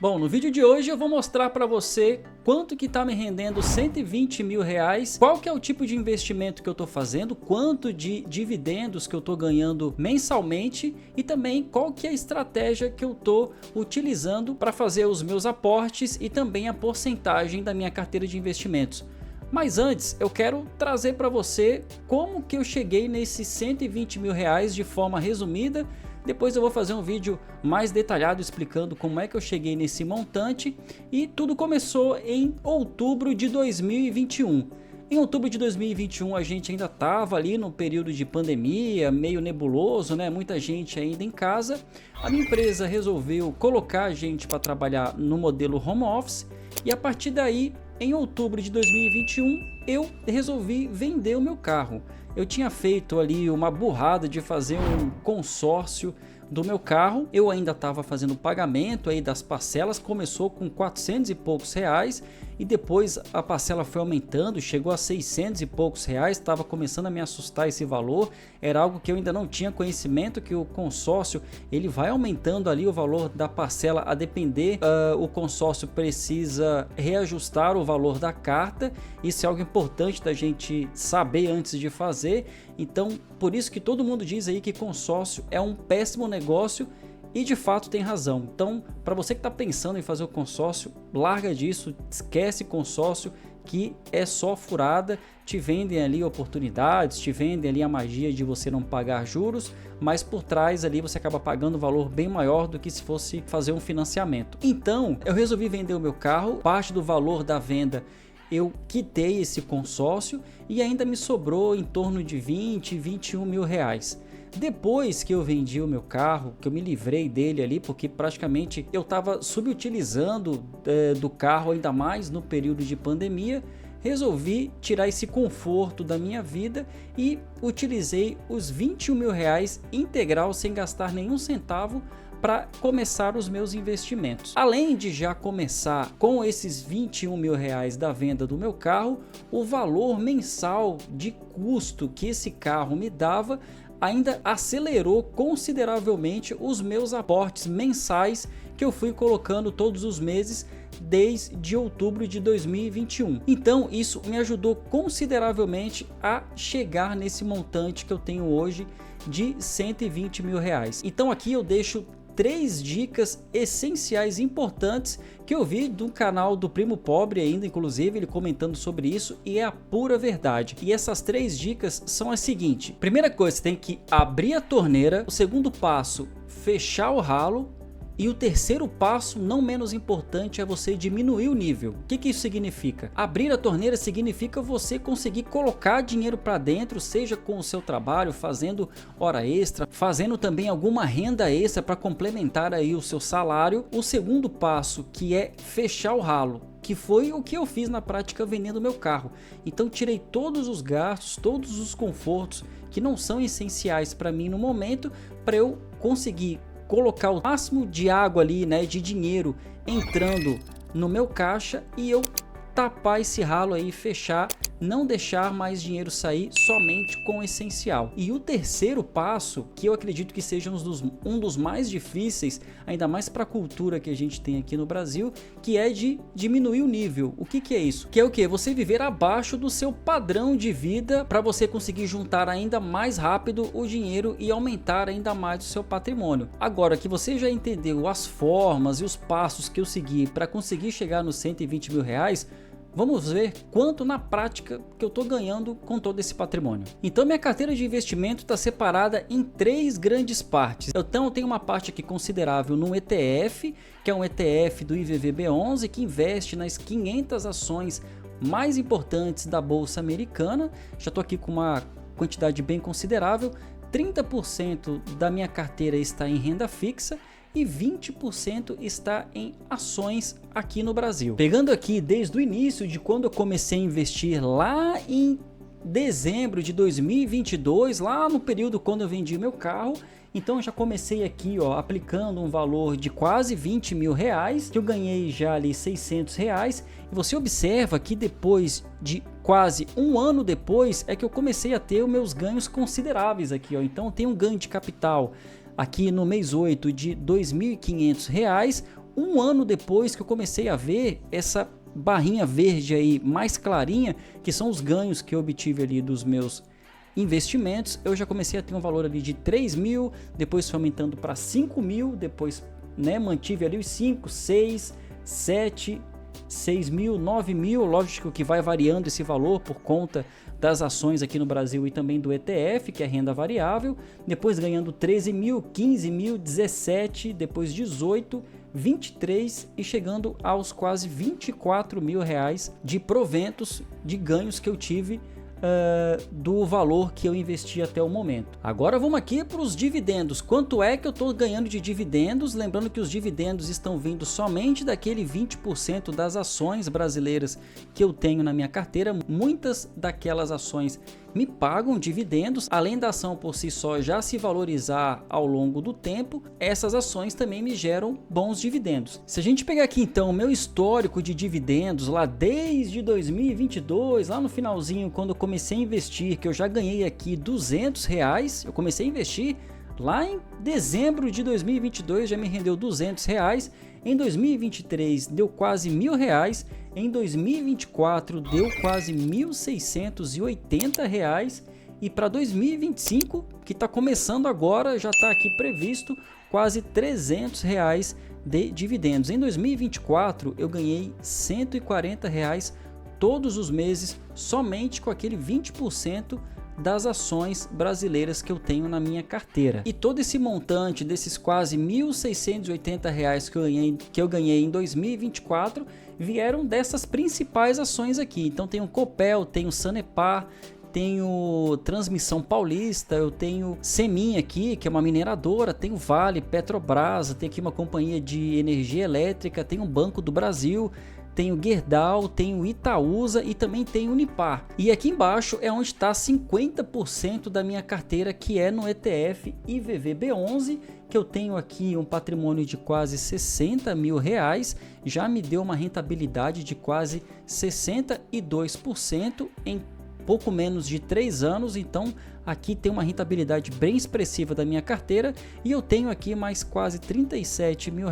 Bom, no vídeo de hoje eu vou mostrar para você quanto que está me rendendo 120 mil reais, qual que é o tipo de investimento que eu estou fazendo, quanto de dividendos que eu estou ganhando mensalmente e também qual que é a estratégia que eu estou utilizando para fazer os meus aportes e também a porcentagem da minha carteira de investimentos. Mas antes eu quero trazer para você como que eu cheguei nesses 120 mil reais de forma resumida. Depois eu vou fazer um vídeo mais detalhado explicando como é que eu cheguei nesse montante, e tudo começou em outubro de 2021. Em outubro de 2021 a gente ainda estava ali no período de pandemia, meio nebuloso, né? Muita gente ainda em casa. A minha empresa resolveu colocar a gente para trabalhar no modelo home office e a partir daí, em outubro de 2021, eu resolvi vender o meu carro. Eu tinha feito ali uma burrada de fazer um consórcio do meu carro. Eu ainda estava fazendo o pagamento aí das parcelas, começou com 400 e poucos reais e depois a parcela foi aumentando, chegou a 600 e poucos reais, estava começando a me assustar esse valor. Era algo que eu ainda não tinha conhecimento, que o consórcio ele vai aumentando ali o valor da parcela a depender, o consórcio precisa reajustar o valor da carta. Isso é algo importante da gente saber antes de fazer. Então, por isso que todo mundo diz aí que consórcio é um péssimo negócio e de fato tem razão. Então, para você que está pensando em fazer o consórcio, larga disso, esquece consórcio, que é só furada. Te vendem ali oportunidades, te vendem ali a magia de você não pagar juros, mas por trás ali você acaba pagando um valor bem maior do que se fosse fazer um financiamento. Então, eu resolvi vender o meu carro, parte do valor da venda eu quitei esse consórcio e ainda me sobrou em torno de 20, 21 mil reais. Depois que eu vendi o meu carro, que eu me livrei dele ali, porque praticamente eu estava subutilizando do carro, ainda mais no período de pandemia, resolvi tirar esse conforto da minha vida e utilizei os 21 mil reais integral sem gastar nenhum centavo para começar os meus investimentos. Além de já começar com esses 21 mil reais da venda do meu carro, o valor mensal de custo que esse carro me dava ainda acelerou consideravelmente os meus aportes mensais que eu fui colocando todos os meses desde outubro de 2021. Então isso me ajudou consideravelmente a chegar nesse montante que eu tenho hoje de 120 mil reais. Então aqui eu deixo 3 dicas essenciais importantes que eu vi do canal do Primo Pobre ainda, inclusive ele comentando sobre isso, e é a pura verdade. E essas 3 dicas são as seguintes: primeira coisa, você tem que abrir a torneira. O segundo passo, fechar o ralo. E o terceiro passo, não menos importante, é você diminuir o nível. O que isso significa? Abrir a torneira significa você conseguir colocar dinheiro para dentro, seja com o seu trabalho, fazendo hora extra, fazendo também alguma renda extra para complementar aí o seu salário. O segundo passo, que é fechar o ralo, que foi o que eu fiz na prática vendendo meu carro. Então tirei todos os gastos, todos os confortos que não são essenciais para mim no momento, para eu conseguir colocar o máximo de água ali, né, de dinheiro entrando no meu caixa e eu tapar esse ralo aí, fechar, não deixar mais dinheiro sair, somente com o essencial. E o terceiro passo, que eu acredito que seja um dos mais difíceis, ainda mais para a cultura que a gente tem aqui no Brasil, que é de diminuir o nível. O que é isso? Que é o que? Você viver abaixo do seu padrão de vida para você conseguir juntar ainda mais rápido o dinheiro e aumentar ainda mais o seu patrimônio. Agora que você já entendeu as formas e os passos que eu segui para conseguir chegar nos 120 mil reais, vamos ver quanto na prática que eu estou ganhando com todo esse patrimônio. Então minha carteira de investimento está separada em 3 grandes partes. Então eu tenho uma parte aqui considerável no ETF, que é um ETF do IVVB11, que investe nas 500 ações mais importantes da Bolsa Americana. Já estou aqui com uma quantidade bem considerável. 30% da minha carteira está em renda fixa e 20% está em ações aqui no Brasil. Pegando aqui desde o início de quando eu comecei a investir lá em dezembro de 2022, lá no período quando eu vendi meu carro, então eu já comecei aqui aplicando um valor de quase 20 mil reais, que eu ganhei já ali 600 reais, e você observa que depois de quase um ano depois é que eu comecei a ter os meus ganhos consideráveis aqui, então tem um ganho de capital aqui no mês 8 de R$ 2.500, um ano depois que eu comecei a ver essa barrinha verde aí mais clarinha, que são os ganhos que eu obtive ali dos meus investimentos, eu já comecei a ter um valor ali de 3 mil, depois foi aumentando para 5 mil, depois, né, mantive ali os 5, 6, 7, 6 mil, 9 mil, lógico que vai variando esse valor por conta das ações aqui no Brasil e também do ETF, que é renda variável, depois ganhando 13 mil, 15 mil, 17, depois 18, 23 e chegando aos quase 24 mil reais de proventos, de ganhos que eu tive do valor que eu investi até o momento. Agora vamos aqui para os dividendos. Quanto é que eu estou ganhando de dividendos? Lembrando que os dividendos estão vindo somente daquele 20% das ações brasileiras que eu tenho na minha carteira. Muitas daquelas ações me pagam dividendos, além da ação por si só já se valorizar ao longo do tempo, essas ações também me geram bons dividendos. Se a gente pegar aqui então o meu histórico de dividendos lá desde 2022, lá no finalzinho, quando eu comecei a investir, que eu já ganhei aqui R$200, eu comecei a investir lá em dezembro de 2022, já me rendeu R$200, em 2023 deu quase R$1.000, em 2024 deu quase R$1.680 e para 2025, que está começando agora, já está aqui previsto quase R$300 de dividendos. Em 2024 eu ganhei R$140 todos os meses, somente com aquele 20% das ações brasileiras que eu tenho na minha carteira. E todo esse montante desses quase R$1.680 que eu ganhei em 2024 vieram dessas principais ações aqui. Então tem o Copel, tem o Sanepar, tenho Transmissão Paulista, eu tenho Semin aqui, que é uma mineradora, tenho Vale, Petrobras, tem aqui uma companhia de energia elétrica, tem o Banco do Brasil, tenho Gerdau, tenho Itaúsa e também tenho Unipar. E aqui embaixo é onde está 50% da minha carteira, que é no ETF IVVB11, que eu tenho aqui um patrimônio de quase R$60 mil, já me deu uma rentabilidade de quase 62% em pouco menos de 3 anos, então aqui tem uma rentabilidade bem expressiva da minha carteira e eu tenho aqui mais quase R$37 mil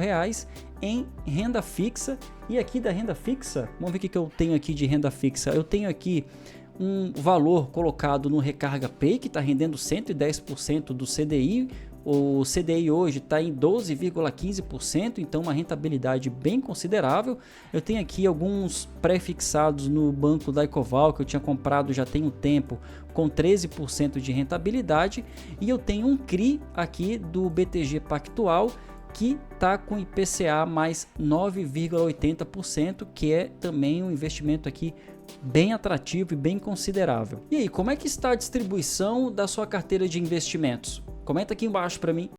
em renda fixa. E aqui da renda fixa, vamos ver o que eu tenho aqui de renda fixa. Eu tenho aqui um valor colocado no Recarga Pay, que está rendendo 110% do CDI. O CDI hoje está em 12,15%, então uma rentabilidade bem considerável. Eu tenho aqui alguns pré-fixados no banco da Ecoval, que eu tinha comprado já tem um tempo, com 13% de rentabilidade. E eu tenho um CRI aqui do BTG Pactual, que está com IPCA mais 9,80%, que é também um investimento aqui bem atrativo e bem considerável. E aí, como é que está a distribuição da sua carteira de investimentos? Comenta aqui embaixo para mim.